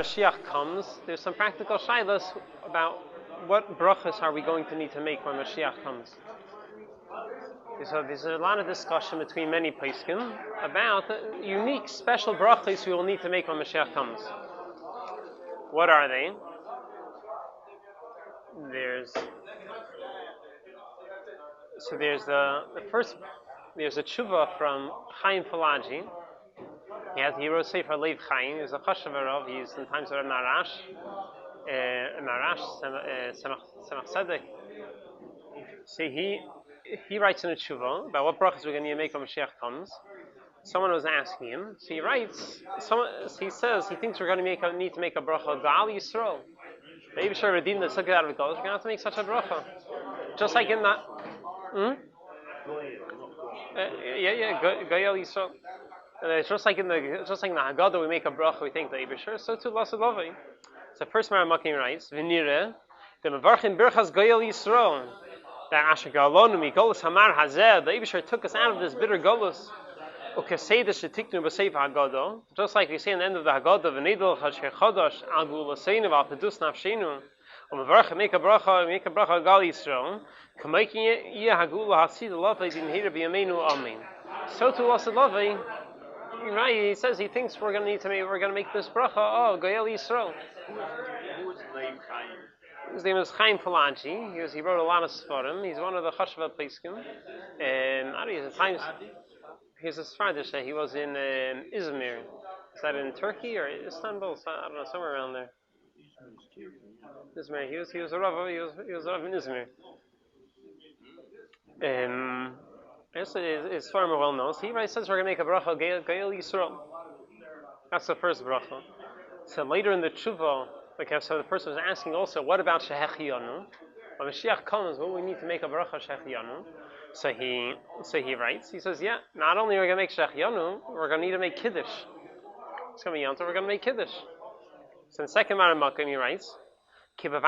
Mashiach comes, there's some practical shaylas about what brachos are we going to need to make when Mashiach comes. So there's a lot of discussion between many poskim about the unique, special brachos we will need to make when Mashiach comes. What are they? There's a tshuva from Chaim Falaji. He wrote Sefer Lev Chaim. He's a chashav. He's sometimes a Marash, Semach Tzedek. See, he writes in a tshuva about what brachas we're going to need to make when Mashiach comes. Someone was asking him. So he writes. He says he thinks we're going to need to make a bracha Gal Yisrael. The Eibusher redeemed the sukkah out of the Golos. We're going to have to make such a bracha, just like in that. Gayel Yisrael. It's just like in the Haggadah we make a bracha, we think the Eibusher. So too Lasud Lavai. So first Maramakim writes, V'nire the Mevarchin Birchas Gayel Yisrael. That Asher Galonu Migolos Hamar Hazeh. The Eibusher took us out of this bitter Golos. Ukaseidah shetiknu b'seif Haggadah. Just like we say in the end of the Haggadah, V'nidol Chashir Chodosh Al Gulaseinu V'al Pedus Nafshenu. U'mevarchin make a bracha Gal Yisrael. K'making Yeh Hagula Hasid Lavai Dinhira B'Yameinu Amen. So too Lasud Lavai. Right, he says he thinks we're going to make this bracha. Oh, Goyel Yisrael. His name is Chaim Falaji. He wrote a lot of Sfarim. He's one of the Chashva Peskim. And I don't know, he's a Sfardish. He was in Izmir. Is that in Turkey or Istanbul? I don't know, somewhere around there. Izmir. He was a Rav. He was a Rav in Izmir. His farm are well known. So he says we're going to make a bracha Gael Yisrael. That's the first bracha. So later in the tshuva, so the person was asking also, what about Shehechiyanu? When Mashiach comes, will we need to make a bracha Shehechiyanu? So he writes. He says, yeah. Not only are we going to make Shehechiyanu, we're going to need to make Kiddush. It's going to be Yom Tov. We're going to make Kiddush. So in the second Maramakim he writes. For sure,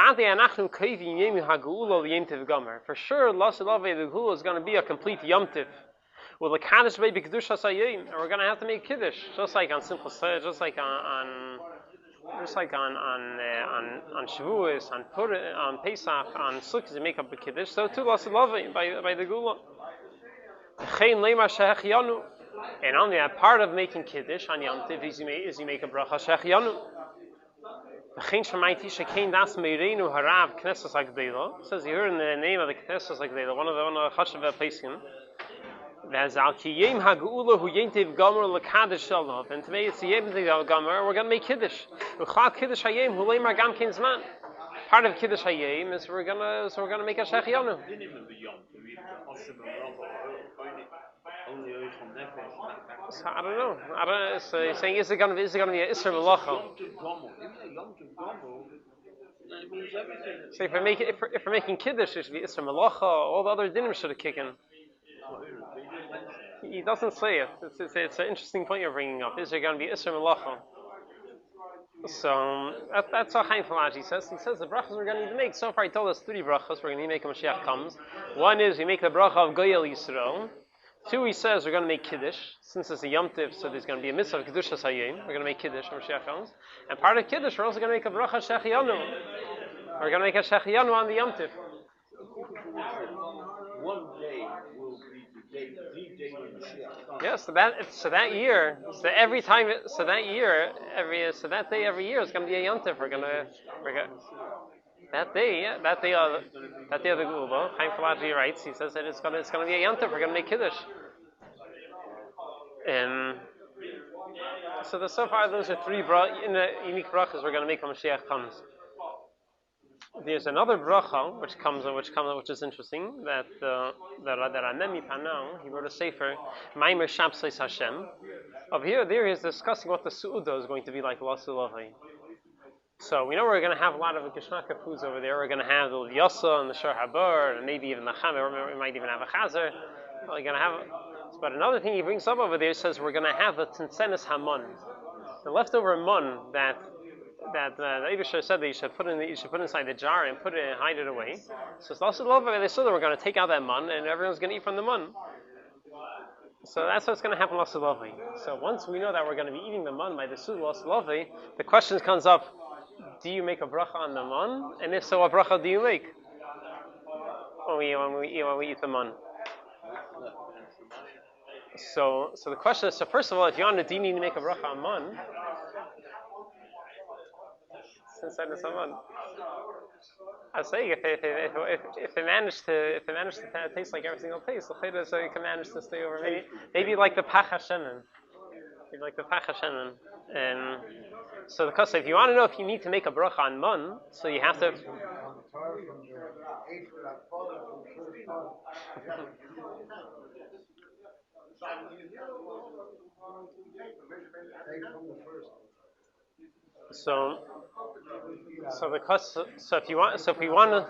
Lasulav the Gula is going to be a complete Yom Tiv. And we're going to have to make Kiddush, just like on Simchas Torah, just like on Shavuos, on Purim, on Pesach, on Sukkot, you make up a Kiddush. So too, Lasulav by the Gula. And only a part of making Kiddush on Yom Tiv is you make a bracha Shehechiyanu. Says you heard in the name of the Knesses Agdela, one of the Chashav Pesachim. And today it's the Yom Gomer. We're going to make Kiddush. Part of Kiddush Hayim is we're going to make a Shehechiyanu. So I don't know. So he's saying, is it going to be a Isser Melacha? So if we're making Kiddush, it should be Isser Melacha. All the other dinim should have kicked in. He doesn't say it. It's an interesting point you're bringing up. Is there going to be Isser Melacha? So that's what Chaim Falaji says. He says the brachas we're going to need to make. So far he told us 3 brachas we're going to need to make when Mashiach comes. One is we make the bracha of Goyel Yisrael. 2, he says we're going to make Kiddush. Since it's a Yom Tiv, so there's going to be a mitzvah of Kiddush Hasayim. We're going to make Kiddush when Mashiach comes. And part of Kiddush, we're also going to make a bracha Shehechiyanu. We're going to make a Shehechiyanu on the Yom Tiv. One day will be the day when Mashiach comes. Yeah, so that year, that day every year is going to be a Yom Tiv. That day of the Gula, Chaim Falaji writes, he says that it's going to be a Yom Tov, we're going to make Kiddush. And so far those are 3 unique brachas we're going to make when Mashiach comes. There's another bracha which is interesting that Anemi Panau, he wrote a sefer Maimer Shabsais Hashem. Over here, there he's discussing what the Su'udah is going to be like Lasulavi. So we know we're going to have a lot of Geshnaka foods over there. We're going to have the Yasa and the Shor Habar, and maybe even the Chamer. We might even have a Chazer. We're going to have. But another thing he brings up over there says we're going to have the Tzinsenes Hamon, the leftover mun that the Eibusher said that you should put inside the jar and hide it away. So it's also love they said that we're going to take out that mun and everyone's going to eat from the mun. So that's what's going to happen Lasa Lovely. So once we know that we're going to be eating the man by the Suda Lasa Lovely, the question comes up, do you make a bracha on the man? And if so, what bracha do you make when we eat the man? So the question is, so first of all, if you're on the do you need to make a bracha on man, since that is a man, I was saying if they manage to taste like every single taste, so you can manage to stay over maybe like the Pach Hashemen. Maybe like the Pach Hashemen. And so the question, if you want to know if you need to make a bracha on man, so you have to. So the question, so if you want, so if we want to.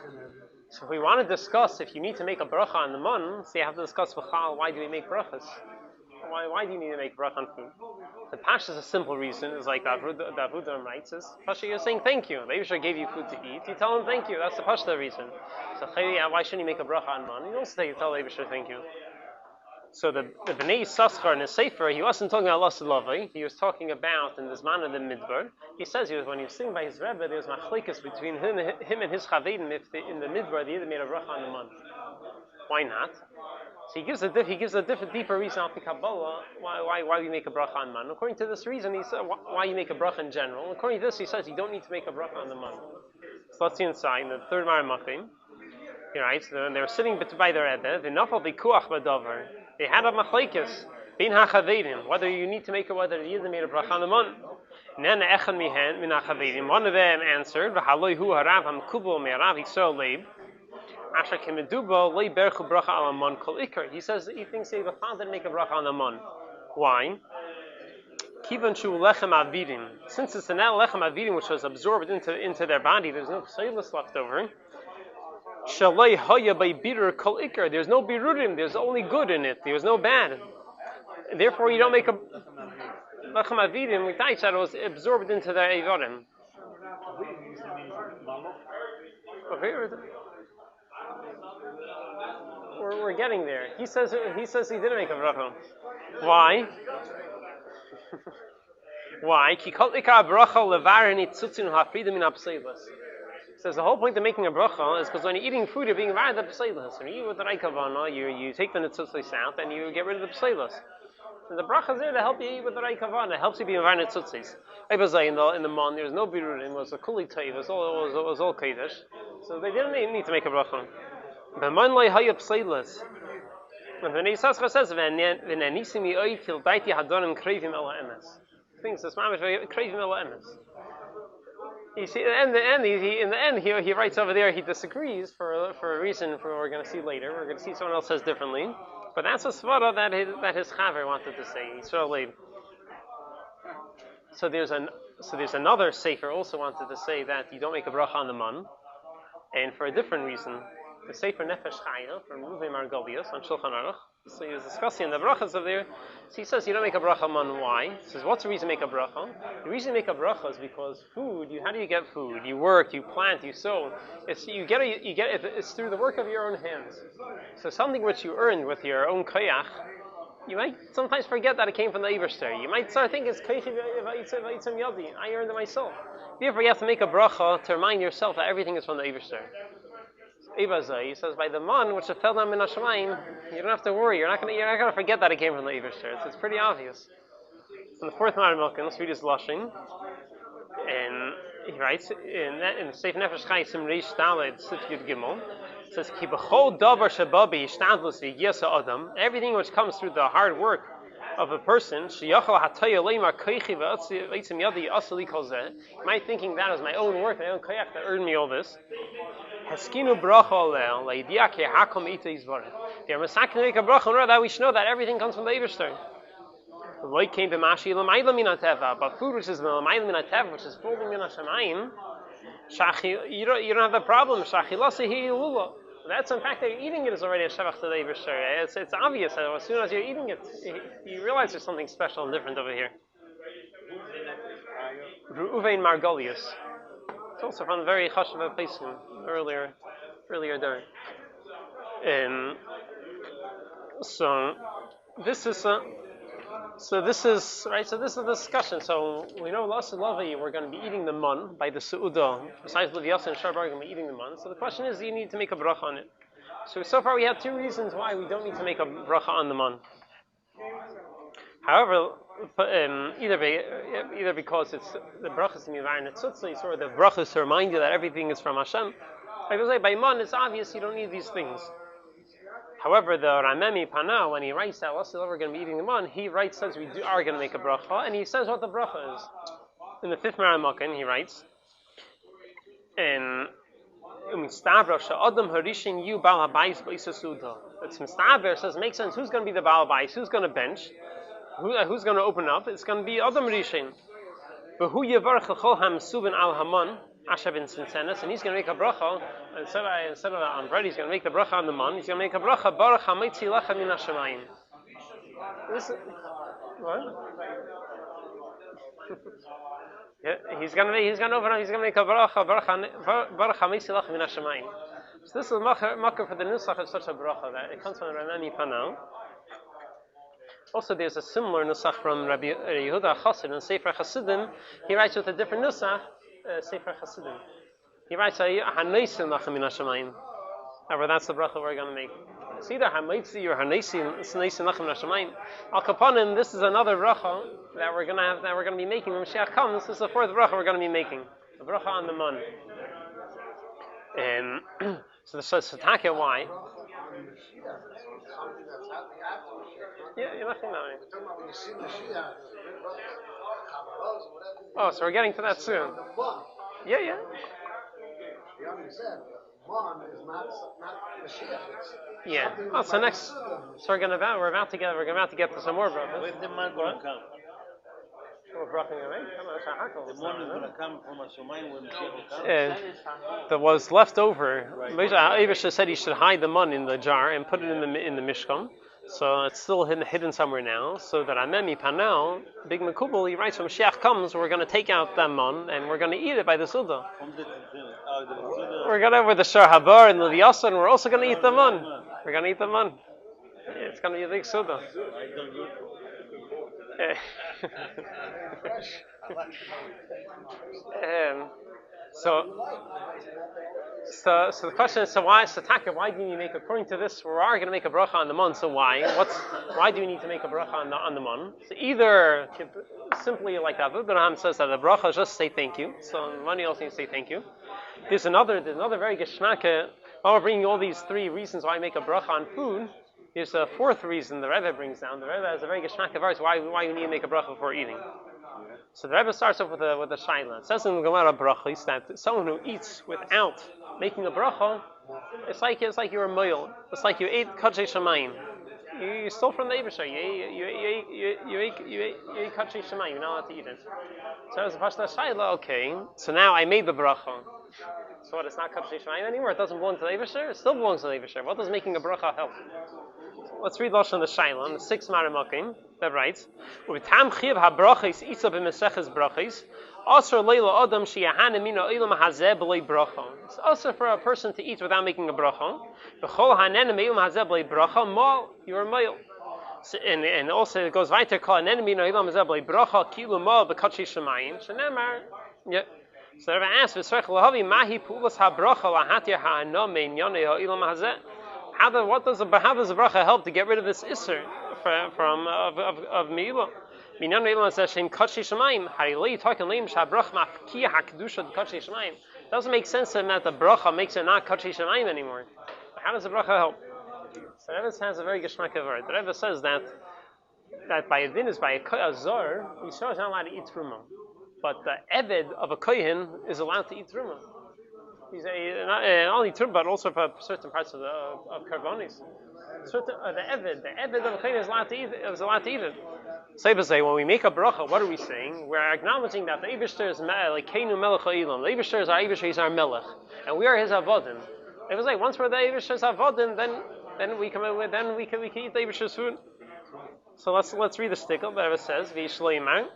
So if we want to discuss if you need to make a bracha on the man, so you have to discuss why do we make brachas? Why do you need to make bracha on food? The Pash is a simple reason. It's like Davuda writes is Pasha, you're saying thank you. The Eibusher gave you food to eat. You tell him thank you. That's the Pasha reason. So why shouldn't you make a bracha on man? You don't say you tell the Eibusher thank you. So the Bnei Yissaschar in his Sefer, he wasn't talking about Las Lavi. He was talking about in this man of the Midbar. He says when he was sitting by his Rebbe, there was machlekes between him and his Chavedim. If in the Midbar they either made a bracha on the man. Why not? So he gives a different, deeper reason out the Kabbalah why we make a bracha on man. According to this reason, he said why you make a bracha in general. According to this, he says you don't need to make a bracha on the man. So let's see inside in the third Maramachim. Right, so they were sitting by their Rebbe. The nafal bikuach b'davar. They had a machlekes bin hachavedim whether you need to make it whether you either made a bracha on the man. Then echad mihen min hachavedim. One of them answered v'haloi hu harav hamkubul me'arav yisrael leib. He says he thinks the father didn't make a bracha on the man. Why? Since it's an lechem avidim which was absorbed into their body, there's no pseilus left over. There's no birurim, there's only good in it, there's no bad. Therefore you don't make a lechem avidim with that was absorbed into their evarim. We're getting there. He says he didn't make a bracha. Why? Why? He says the whole point of making a bracha is because when you're eating food, you're being married to the pseilus. When you eat with the raikavana, you take the netzutzis out and you get rid of the pseilus. And the bracha is there to help you eat with the raikavana. It helps you be married to netzutzis. In the man, there was no birurim. It was a kuli tayv. It was all kaddish. So they didn't need to make a bracha. But man lay hayab pseilus. And the Yissaschar says, "V'nenisimi oitil daiti hadonim krevim ela emes." Things this mamish krevim ela emes. You see, in the end, he writes over there. He disagrees for a reason we're going to see later. We're going to see someone else says differently. But that's a svara that his chaver wanted to say. So there's another sefer also wanted to say that you don't make a bracha on the man, and for a different reason. The Sefer Nefesh Chaya from Ruven Margolius on Shulchan Aruch. So he was discussing the brachas of there. So he says you don't make a bracha on why? He says what's the reason to make a bracha? The reason to make a bracha is because food. How do you get food? You work, you plant, you sow. It's through the work of your own hands. So something which you earned with your own koyach, you might sometimes forget that it came from the Eibusher. You might start thinking it's koyach yadi. I earned it myself. Therefore, you have to make a bracha to remind yourself that everything is from the Eibusher. He says by the man which fell down min hashamayim, you don't have to worry. You're not gonna forget that it came from the Eibusher. It's pretty obvious. In the fourth Maran Milken, let's read his lashing, and he writes in the Sefer Nefesh Chayim Reish Daled Sif Yud Gimel. It says ki b'chol davar shababi yishtadlus yesa adam. Everything which comes through the hard work of a person, sheyachal hataya leimar koichi v'atzim yadi asali kol zeh. Am I thinking that is my own work, my own koyach that earned me all this? Heskinu bracha alel leidia ke hakom ita izvarim. They're masakin to make a bracha in order that we should know that everything comes from the Eibusher. Like came to mashi l'mayla min hateva, but food which is l'mayla min hateva, which is falling min hashamayim, you don't have the problem. Shachilasi hi lula. That's in fact that you're eating it is already a shevach to the Eibusher. It's obvious that as soon as you're eating it, you realize there's something special and different over here. Ruven Margolius. It's also from the very chashuv place earlier there. So this is so this is right. So this is the discussion. So we know Lasa Lavi, we're going to be eating the mun by the Su'udah. Besides Leviasa and Sharbar, we're going to be eating the mun. So the question is, do you need to make a bracha on it? So far we have two reasons why we don't need to make a bracha on the mun. However, either because it's the brachas mivar netzutzis, or the brachas to remind you that everything is from Hashem. Like I say, by mun, it's obvious you don't need these things. However, the Ramemi Pana, when he writes that we're going to be eating the mun, he says we are going to make a bracha, and he says what the bracha is. In the fifth Maramakin, he writes, in Umistabra Sha'adam Harishin Yu Baal Habayis B'Isasuda. It's Mistaber says, makes sense, who's going to be the Baal Habayis, who's going to bench, who's going to open up? It's going to be Adam Rishin. But who Yavar Chachol HaMsubin Al Haman, Ashabin Sinsenes, and he's going to make a bracha, instead of on bread, he's going to make the bracha on the man, he's going to make a bracha, Baruch HaMitzi Lecha Min HaShamayim. What? Yeah, he's going to make a bracha, Baruch HaMitzi Lecha Min HaShamayim. So this is makar for the nusach of such a bracha, that it comes from Ramani Panel. Also, there's a similar nusach from Rabbi Yehuda Chassid in Sefer Chassidim. He writes with a different nusach, Sefer Chassidim. He writes, Haneisim Lachem Min HaShamayim. However, that's the bracha we're going to make. It's either Hamaitzi or Haneisim Lachem Min HaShamayim. Al Kapanim, this is another bracha that we're going to be making when Moshiach comes. This is the fourth bracha we're going to be making. The bracha on the mun. So Sataka, why? Yeah, you're not saying that. Oh, so we're getting to that soon. Yeah. Yeah. Oh, so next, so we're about to get to some more brothers. Where's the man going to come? We're braching away. The man is going to come from Hashemayim when Moshiach will come. That was left over. Avisha said he should hide the mun in the jar and put it in the mishkan. So it's still hidden somewhere now. So that Amemi Panel, Big Mekubal, he writes when Moshiach comes, we're going to take out that mun and we're going to eat it by the Suda. We're going to with the Shar Habar and the Leviasa, and we're also going to eat the mun. We're going to eat the mun. It's going to be a big Suda. So the question is, why do you make, according to this, we are going to make a bracha on the mun, so why do you need to make a bracha on the mun? So either simply like that, the Ram says that the bracha is just say thank you, so money also needs to say thank you. There's another very geschmacke, while we're bringing all these three reasons why I make a bracha on food, there's a fourth reason the Rebbe brings down. The Rebbe has a very geschmacke verse why you need to make a bracha before eating. So the Rebbe starts off with a shaila. It says in the Gemara Brachos that someone who eats without making a bracha, it's like you're a moil. It's like you ate kachei shamayim. You stole from the Eibusher. You ate kachei shamayim. You're not allowed to eat it. So as a pashta shaila, okay. So now I made the bracha. So what? It's not kachei shamayim anymore. It doesn't belong to the Eibusher. It still belongs to the Eibusher. What does making a bracha help? Let's read Lashon the Shaila, the 6th Maramakim, that writes, Uvitam chiv ha-brachis isa b'meseches brachis, asr leila adam sheyahana mina oilam hazeh b'lei bracha. It's also for a person to eat without making a bracha. B'chol hanena me'ilam hazeh b'lei bracha, mal, you are male. And also it goes weiter, kol hanena mina oilam hazeh b'lei bracha, kilu mal b'katshi shemayim, shenemar, yeah. So the Rebbe asks, V'srech lahavi mahi pulas ha-bracha lahatir ha'ana mein yonei ha'olam hazeh. How does the bracha help to get rid of this isser of meila? Minyan meila says shem kachi shemaim. Harilei talking leim shabrach mafkiyah hakdusha kachi shemaim. Doesn't make sense to him that the bracha makes it not kachi shemaim anymore. How does the bracha help? So the Rebbe has a very geschmack word. The Rebbe says that by a din is by a zor, Yisrael is not allowed to eat truma, but the eved of a kohen is allowed to eat truma. He's not only truma, but also for certain parts of karbonis. The eved of a kohen is allowed to eat it. Say, when we make a bracha, what are we saying? We're acknowledging that the Eibishter is like Keinu Melech Ha'ilam. The Eibishter is our Eibishter, he's our Melech, and we are his avodim. It was like once we're the Eibishter's avodim, then we can eat the Eibishter's food. So let's read the stickle. Whatever it says, V'yishleimar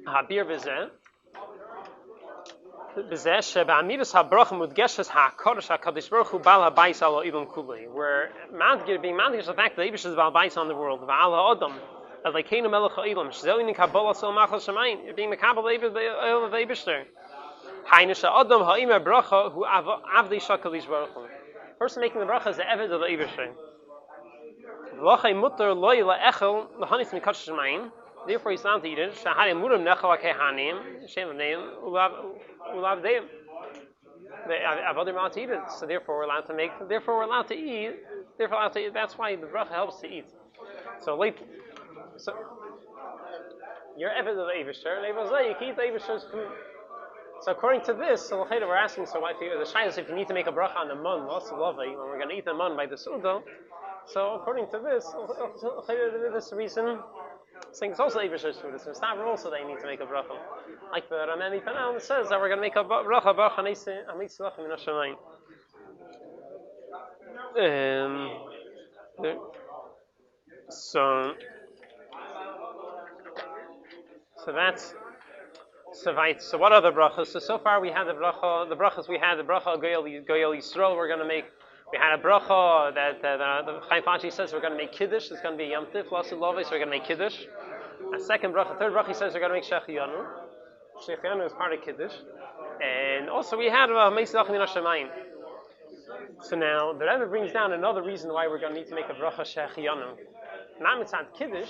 Habir V'zeh. Where being mandish is the fact that Eibush is Baal Bais on the world. As like Kainu Melech Ha'Olam, Shezelim in Kabbalah Sol Machal Shemayin, being Mekabel Oil of Eibishter. Hainisha Adam Ha'imah Bracha who Avdei Shakal Yishbaruch. Person making the bracha is the Eved of the Eibishter. V'lachai Mutter Loi La'echel L'Hanis Mikadosh Shemayin. Therefore, he's allowed to eat it. Shahari Murim Nechel Hakehanim Shem V'neim Ulavdeim. I've other allowed to eat it, so therefore we're allowed to make. Therefore, we're allowed to eat. Therefore, allowed to eat. That's why the bracha helps to eat. So late. So you're Eved of the Eibishter. You can eat the Eibishter's food. So according to this, so we're asking. So why the shayla if you need to make a bracha on the mun, lots of love, when we're going to eat the mun by the suda. So according to this, this reason, saying it's also Eibishter's food. It's not also that you need to make a bracha. Like the Ramani Panel says that we're going to make a bracha Amitzlach Min Hashemayim. So what other brachas? So far we had the brachas we had the bracha Goyal Yisrael we're going to make. We had a bracha that the Chaim Fashi says we're going to make Kiddush. It's going to be Yom Tif, Lasu Lovei, so we're going to make Kiddush. A second bracha, third bracha, he says we're going to make Shechianu. Shechianu is part of Kiddush. And also we had Meitzlach Min Hashemayim. So now the Rebbe brings down another reason why we're going to need to make a bracha Shechianu. Not mitzad Kiddush,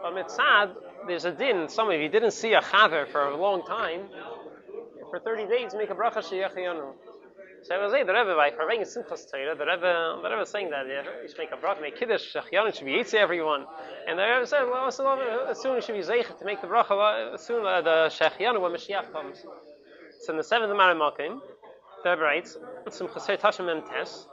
but mitzad, there's a din. Some of you didn't see a chaver for a long time. For 30 days, make a bracha Shechianu. So I was saying the Rebbe by for making Simchas Torah, the Rebbe was saying that you should make a bracha, make Kiddush, Shechianu should be Yitzeh everyone. And the Rebbe said, well, as soon as you should be Zeichet to make the bracha, as soon the Shechianu when Moshiach comes. So in the 7th Marim the Rebbe writes, Simchas Torah Tashem Mem Tes,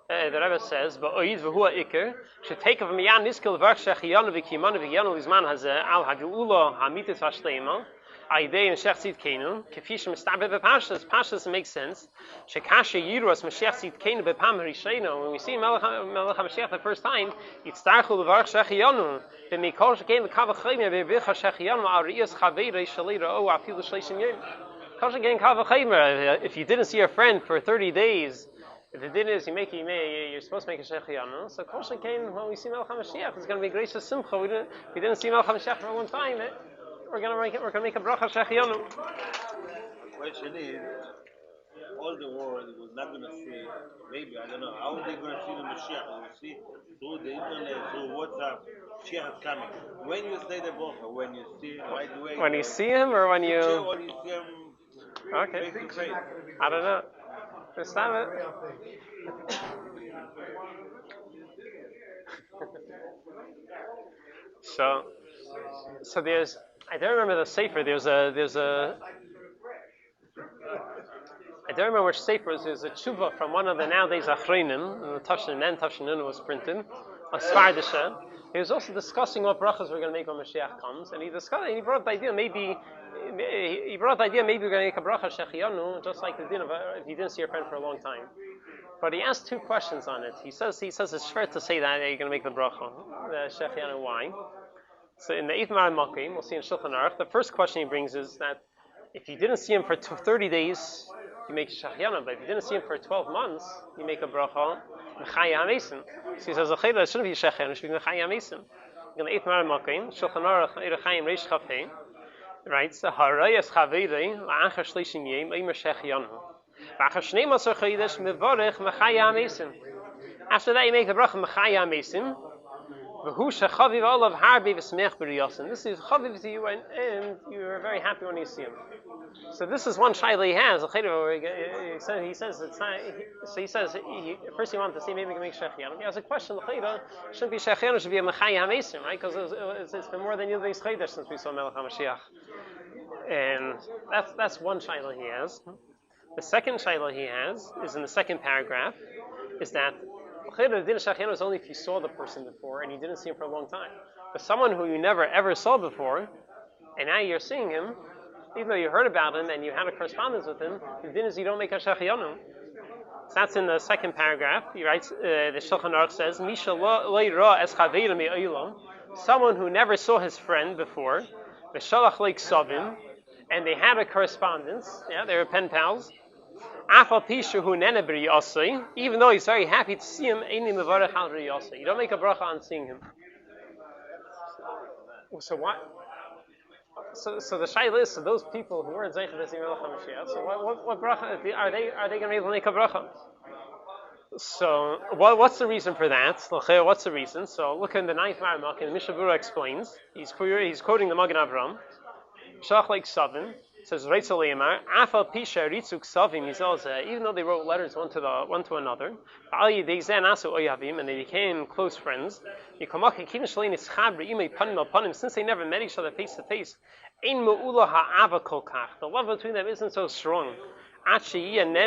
the Rebbe says, "Ba'oid v'hua iker should take of miyan niskil v'arch Shechianu v'kimanu v'yanu lizman hazeh al hagula hamitis v'ashleima." Aidei and Shech Tzid Keinu, Kefish Mistabe Bepashas. Pashas makes sense. Shekasha Yiruas Mashiach Tzid Keinu Bepam Harishreinu. When we see Melech HaMashiach the first time, Yitztarchu Levarach Shechianu. B'mikol Shekein L'Kavachayim B'Bicha Shechianu Arias Chaveirei Shalira O Afilu Shleishim Yom. Kol Shekein Kavachayim. If you didn't see your friend for 30 days, if the din is you're supposed to make a Shechianu. So Kol Shekein, when we see Melech HaMashiach, it's going to be gracious simcha. We didn't see Melech HaMashiach for a long time. We're gonna make a bracha Shechianu. Question is, all the world was not gonna see. Maybe I don't know how are they gonna see the Mashiach. They will see through the internet, through WhatsApp. Mashiach is coming. When you say the bracha, when you see him right away. When you see him, or when you? When you see him. Okay. Face to face. I don't know. Just stop it. So there's. I don't remember the sefer. There's a. I don't remember which sefer it was. There's a tshuva from one of the nowadays achreinim. The Tafshin was printed. A Svardisha. He was also discussing what brachas we're going to make when Moshiach comes, and he brought up the idea maybe we're going to make a bracha Shechianu, just like the din of if you didn't see your friend for a long time. But he asked two questions on it. He says it's fair to say that you're going to make the bracha, the Shechianu. Why? So in the 8th Marim Makim, we'll see in Shulchan Aruch, the first question he brings is that if you didn't see him for 30 days, you make Shechianu, but if you didn't see him for 12 months, you make a bracha Mechaya HaMesim. So he says, it shouldn't be Shechianu, it should be Mechaya HaMesim. In the 8th Marim Makim, Shulchan Aruch, Erechaim Reish Chafei, writes, Harayas Chaveirei, La'achar Shleishim Yom, Eimer Shechianu. V'achar Shnei Masar Chodesh, Mevarech Mechaya HaMesim. After that, you make the bracha Mechaya HaMesim. This is chaviv to you, and you're very happy when you see him. So this is one shayla he has. He says it's not. So he says first he wanted to see maybe we can make shechianu. He has a question. Shouldn't be shechianu, should be a mechaya hamesim, right? Because it's been more than Yudvei Chodesh since we saw Melech HaMashiach. And that's one shayla he has. The second shayla he has is in the second paragraph. Is that the din of Shechianu is only if you saw the person before and you didn't see him for a long time. But someone who you never ever saw before, and now you're seeing him, even though you heard about him and you had a correspondence with him, the din is you don't make a Shechianu. So that's in the second paragraph. He writes, the Shulchan Aruch says, Misha lo yira es chaveira me'olam, someone who never saw his friend before, v'shalach leik savim, and they had a correspondence. Yeah, they were pen pals. Even though he's very happy to see him, you don't make a bracha on seeing him. So what? So the shaila is, so those people who weren't zeicha to see Melech HaMashiach, so what bracha are they going to be able to make a bracha? So what's the reason for that? What's the reason? So look in the ninth Maramach, and Mishnah Berurah explains. He's quoting the Magen Avram. Shach like Savin says Reitzel Leimar Afal Pisha Ritzuk Savim Yizalzeh. Even though they wrote letters one to another, and they became close friends. Since they never met each other face to face, the love between them isn't so strong. Until you're going to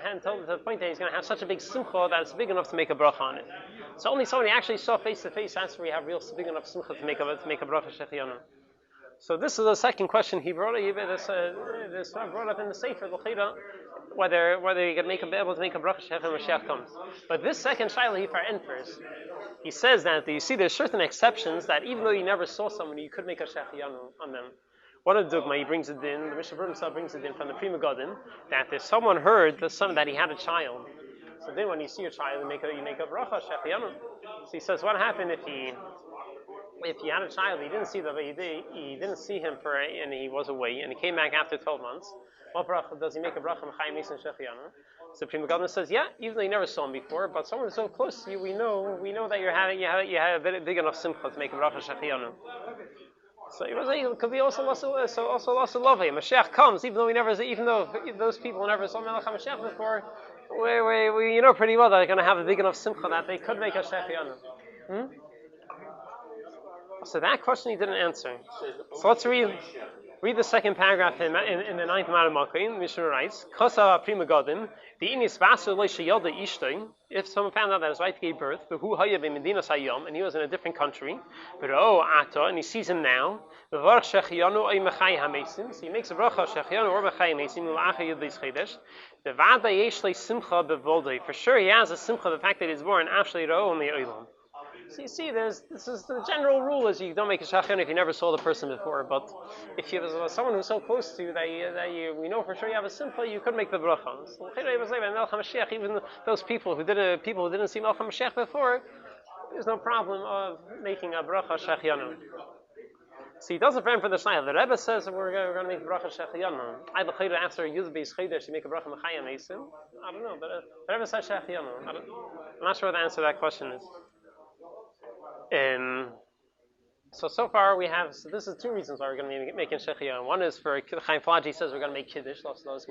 have until the point that he's going to have such a big simcha that it's big enough to make a bracha on it. So only somebody actually saw face to face. That's where we have real big enough simcha to make a bracha shechiyanu. So this is the second question he brought. This brought up in the Sefer L'chira, whether you can be able to make a bracha shechiyanu when Mashiach comes. But this second shaila he enters. He says that you see there's certain exceptions that even though you never saw someone, you could make a shechiyanu on them. One of the dogma, he brings it in, the Mishnah Berurah himself brings it in from the Pri Megadim, that if someone heard that he had a child, so then when you see your child, you make a bracha shechiyanu. So he says, what happened if he had a child, he didn't see him and he was away, and he came back after 12 months? What bracha does he make a bracha m'chayim meis and shechiyanu? So Pri Megadim says, yeah, even though you never saw him before, but someone so close to you, we know that you had a big enough simcha to make a bracha shechiyanu. So it could be also lost of love. Mashiach comes, even though those people never saw Melech HaMashiach before, we know pretty well that they're going to have a big enough simcha that they could make a shechiyanu. So that question he didn't answer. So let's read the second paragraph in the ninth Maramach. Mishnah writes, Kosa Pri Megadim, the inis vasu lo sheyalda ishtay. If someone found out that his wife gave birth, but who hayav in Medina Sayyam, and he was in a different country, but and he sees him now, so he makes a bracha shechiyanu or mechayim mesim l'achar yud chedesh. The vada yesh le simcha bevolde. For sure, he has a simcha the fact that he's born after Yirah on the olam. So you see, this is the general rule: is you don't make a shechiyanu if you never saw the person before. But if you have someone who's so close to you that we know for sure you have a simcha, you could make the bracha. So, even those people who didn't see Melech HaMashiach before, there's no problem of making a bracha shechiyanu. So he doesn't frame for the shayla. The Rebbe says that we're going to make bracha shechiyanu. I b'chayda after Yud Beis Chedesh you make a bracha mechayim mesim. I don't know, but the Rebbe says shechiyanu. I'm not sure what the answer to that question is. So far we have. So this is two reasons why we're going to be making shechiyanu. One is for Chaim Falaji says we're going to make kiddush. We're going to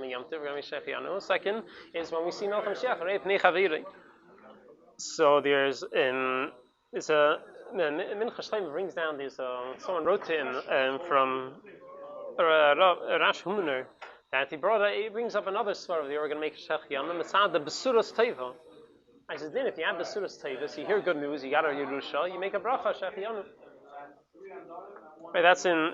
make shechiyanu. Second is when we see Melech HaMashiach rei pnei chaviri. So there's a Mincha Shleima brings down this. Someone wrote to him from Rash Humuner that he brings up another svar of the we're going to make shechiyanu. Mitzad the besuras teva. I said, then if you have besuras teva, you hear good news, you got a Yerusha, you make a bracha shechiyanu. Right, that's in.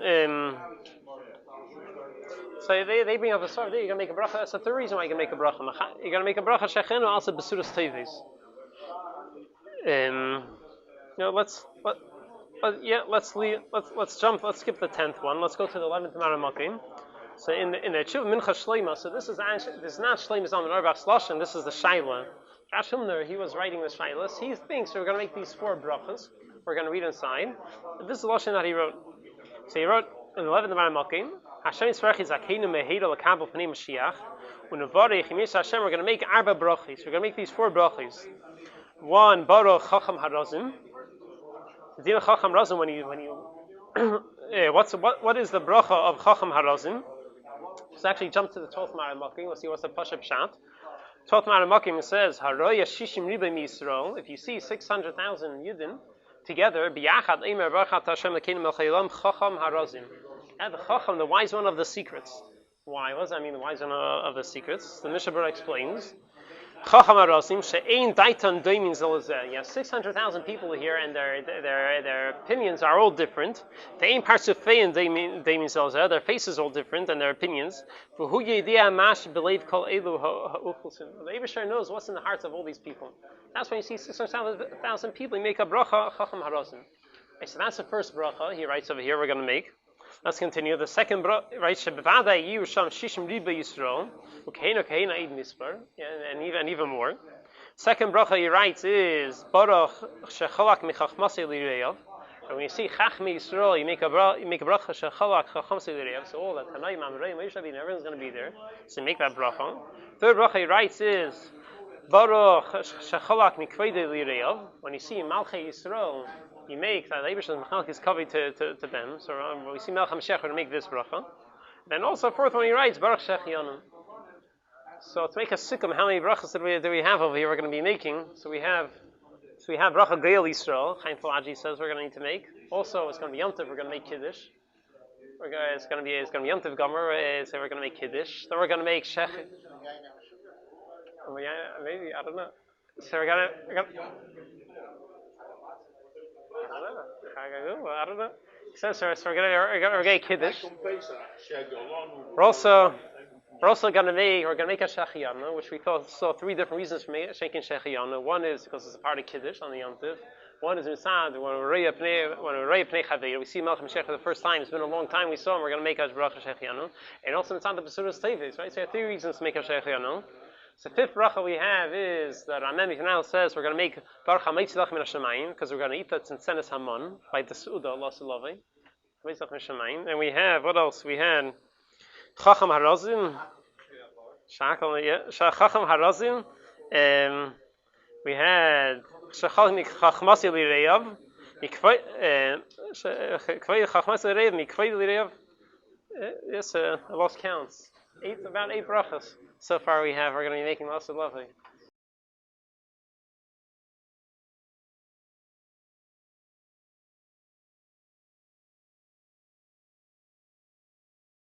So they bring up a svar. You're going to make a bracha. That's the third reason why you can make a bracha. You're going to make a bracha shechiyanu also besuras teves. Let's skip the 10th one. Let's go to the 11th Maramach. So in the Tshuva Mincha Shleima, so this is not Shleima Zalman Arbach Sloshin, this is the Shaila. Rash Humner, he was writing the Shailas. He thinks we're going to make these 4 brachas. We're going to read inside. This is the Lashon that he wrote. So he wrote in the 11th Maramach, Hashem Yisvarach is Akeinu Meheida L'Kabel Pnei Mashiach. Unevarech Yimis Hashem, we're going to make Arba brachis. We're going to make these 4 brachis. 1, Baruch Chacham Harazim. Dina Chacham Razim, when you what is the bracha of Chacham Harazim? Let's actually jump to the 12th Maramach. Let's see what's the Pashup Shat. 12th Maramach says, Haroya Shishim Riba Yisrael. If you see 600,000 Yidden together, Biyachad Eimer Barchat Hashem Lekeinu Melchaylam Chacham Harazim. And the Chacham, the wise one of the secrets. Why? What does that mean, the wise one of the secrets? The Mishnah Berurah explains. Chacham Harazim She'ein Daitan Doimin Zelazeh. You have 600,000 people here, and their opinions are all different. They ain't Parsufei and Doimin Zelazeh. Their faces are all different, and their opinions. For who Yediyah Mash Believe Kol Elu Ha'uchulsin. The Eibusher knows what's in the hearts of all these people. That's when you see 600,000 people. You make a bracha Chacham Harazim. So that's the first bracha he writes over here. We're going to make. Let's continue. The second bracha, right? Shebevadai Yusham Shishim Riba Yisrael, Ukeina Eid Mispar, and even more. Second bracha he writes is Baruch Shechalak Michachmasi Lireyav. And when you see Chachmi Yisrael, you make a bracha Shechalak Chachmasi Lireyav. So all that Tanaim Amrei Moshe Rabbeinu, everyone's going to be there. So make that bracha. Third bracha he writes is Baruch Shechalak Mikvede Lireyav. When you see Malchei Yisrael, you make that Eibish's Mechalak is covered to them. So when we see Melech HaMashiach, we're going to make this bracha. Then also fourth one he writes Baruch Shechianu. So to make a sikkim, how many brachas do we have over here? We're going to be making. So we have bracha Geil Yisrael. Chaim Falaji says we're going to need to make. Also, it's going to be Yom Tov. We're going to make Kiddush. It's going to be Yom Tov Gomer. So we're going to make Kiddush. Then we're going to make Shech. Maybe I don't know. So we're going to. I don't know. So we're going to make Kiddush. We're also going to make a Shechiyana, which we saw three different reasons for making Shechiyana. One is because it's a part of Kiddush on the Yom Tov. One is Misad, when we're Rei Pnei Chavei, we see Melech HaMashiach for the first time. It's been a long time we saw him. We're going to make a bracha Shechiyana. And also Misad the Besuras Tevis, right? So we have three reasons to make a Shechiyana. So the fifth bracha we have is that Rameh Mitanel says we're going to make Baruch HaMeitzilach Min HaShamayim, because we're going to eat that Tzintzenes Haman by the Su'uda, Allah Sulavai. Meitzilach Min HaShamayim. And we have, what else? We had Chacham Harazim. Chacham Harazim. We had Chacham Chachmasi Lireyav. Chachmasi Lireyav. Mikvei Lireyav. Yes, I lost counts. About eight brachas so far we have. We're going to be making lots of lovely.